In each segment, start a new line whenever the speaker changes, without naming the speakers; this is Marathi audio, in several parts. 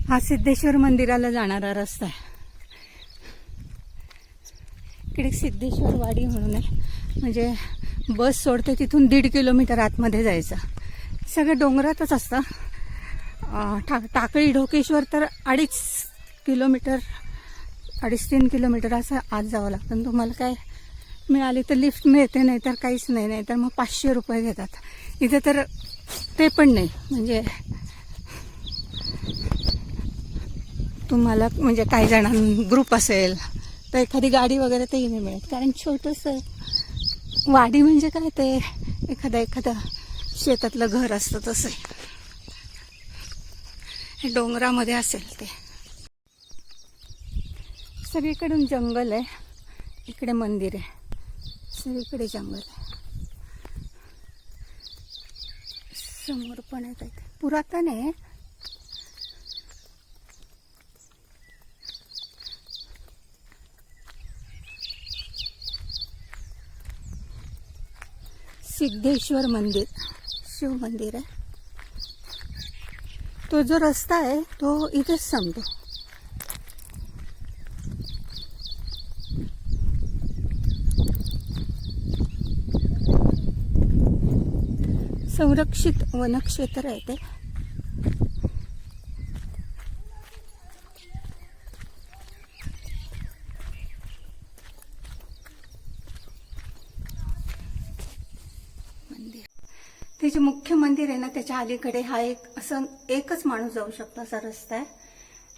हा सिद्धेश्वर मंदिराला जाणारा रस्ता आहे. इकडे सिद्धेश्वर वाडी म्हणून आहे, म्हणजे बस सोडते तिथून 1.5 किलोमीटर आतमध्ये जायचं. सगळं डोंगरातच असतं. टाकळी ढोकेश्वर तर 2.5 किलोमीटर 2.5-3 किलोमीटर असं आत जावं लागतं. तुम्हाला काय मिळाली तर लिफ्ट मिळते, नाही तर काहीच नाही, नाही तर मग 500 रुपये घेतात. इथे तर ते पण नाही. म्हणजे तुम्हाला म्हणजे काही जणांना ग्रुप असेल तर एखादी गाडी वगैरे तेही नाही मिळत, कारण छोटंसं वाडी म्हणजे काय ते एखादा शेतातलं घर असतं तसं हे डोंगरामध्ये असेल. ते सगळीकडून जंगल आहे, इकडे मंदिर आहे, सगळीकडे जंगल आहे. समोर पण आहे काही पुरातन आहे. सिद्धेश्वर मंदिर, शिव मंदिर आहे. तो जो रस्ता आहे तो इथेच संपतो. संरक्षित वनक्षेत्र आहे ते. ते जे मुख्य मंदिर आहे ना, त्याच्या अलीकडे हा एकच माणूस जाऊ शकतो असा रस्ता आहे.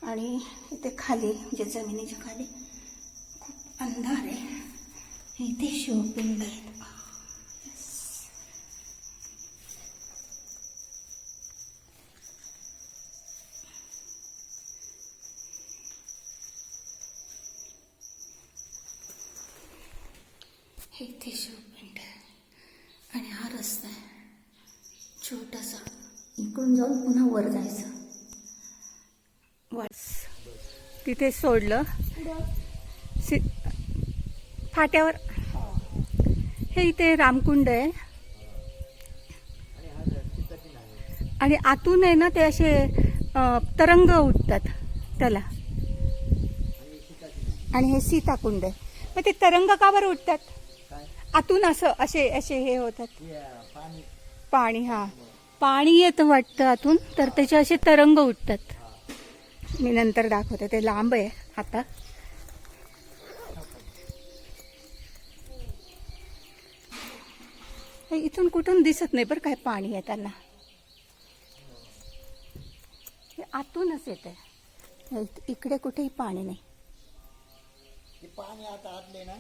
आणि इथे खाली म्हणजे जमिनीच्या खाली खूप अंधार आहे. इथे शिवपिंड आहेत. इथे शिवपिंड आहे आणि हा रस्ता आहे छोटासा. इकडून जाऊन पुन्हा वर जायचं. तिथे सोडलं फाट्यावर. हे इथे रामकुंड आहे आणि आतून आहे ना ते असे तरंग उठतात त्याला. आणि हे सीताकुंड आहे. मग ते तरंग का बरं उठतात आतून? असे हे होतात. पाणी, हा पाणी येतं वाटतं आतून, तर त्याचे असे तरंग उठतात. मी नंतर दाखवते. ते लांब आहे आता. इथून कुठून दिसत नाही बरं काय पाणी येताना. हे आतूनच येत आहे. इकडे कुठेही पाणी नाही.
पाणी आता आतले ना,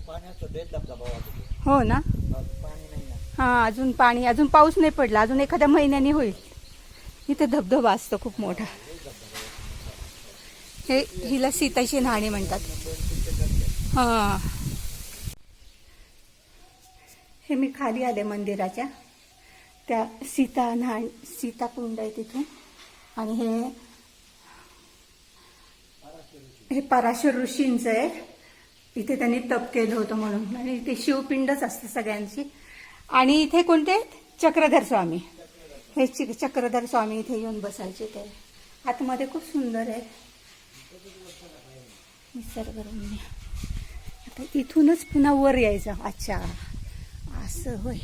पाण्याचं धबधबा
हो ना.
पाणी नाही ना.
हा, अजून पाऊस नाही पडला. अजून एखाद्या महिन्याने होईल. इथे धबधबा असतो खूप मोठा. हिला सीताची न्हाणी म्हणतात. हा, हे मी खाली आले मंदिराच्या. त्या सीताकुंड आहे तिथून. आणि हे पराशर ऋषींचं आहे. इथे त्यांनी तप केलं होतं म्हणून. आणि इथे शिवपिंडच असते सगळ्यांची. आणि इथे कोणते चक्रधर स्वामी, हे चक्रधर स्वामी इथे येऊन बसायचे. ते आतमध्ये खूप सुंदर आहे निसर्गरम्य. आता इथूनच पुन्हा वर यायचं. अच्छा, असं होय.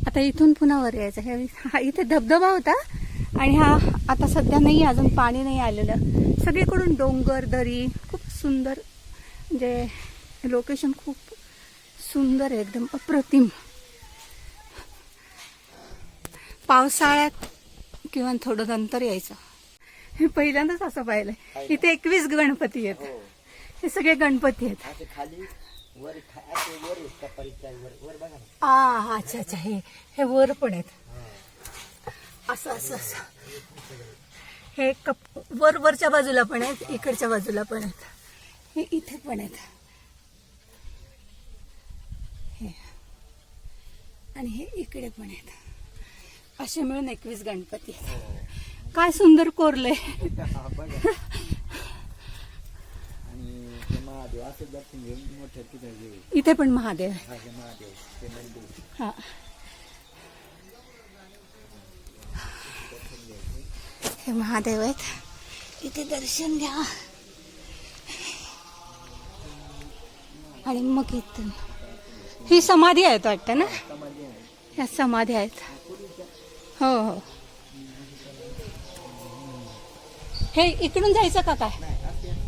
आता इथून पुन्हा वर यायचं. हा इथे धबधबा होता आणि हा आता सध्या नाही, अजून पाणी नाही आलेलं. सगळीकडून डोंगर दरी, खूप सुंदर. म्हणजे लोकेशन खूप सुंदर आहे, एकदम अप्रतिम. पावसाळ्यात किंवा थोडं नंतर यायचं. हे पहिल्यांदाच असं पाहिलंय. इथे 21 गणपती आहेत. हे सगळे गणपती आहेत. अच्छा, हे वर पण आहेत. असं हे वरच्या बाजूला पण आहेत, इकडच्या बाजूला पण आहेत. हे इथे पण आहेत. हे आणि हे इकडे पण आहेत. असे मिळून 21 गणपती. काय सुंदर कोरले. इथे पण महादेव आहे. हा, हे महादेव आहेत. इथे दर्शन घ्या आणि मग इथून ही समाधी आहेत वाटतं ना. ह्या समाधी आहेत. हो हो. हे इकडून जायचं का काय?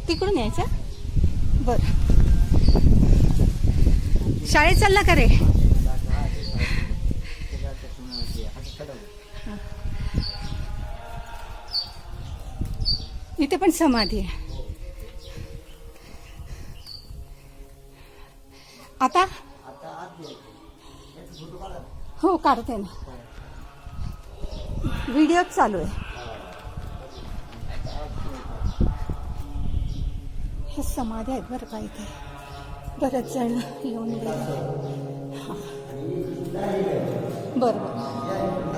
तिकडून यायचं. बर. शाळेत चालला का रे? इथे पण समाधी आहे. आता हो काढते ना. व्हिडिओ चालू आहे. हे समाधी आहेत बरं का इथे. बरेच जण येऊन गेले. बरं बरं.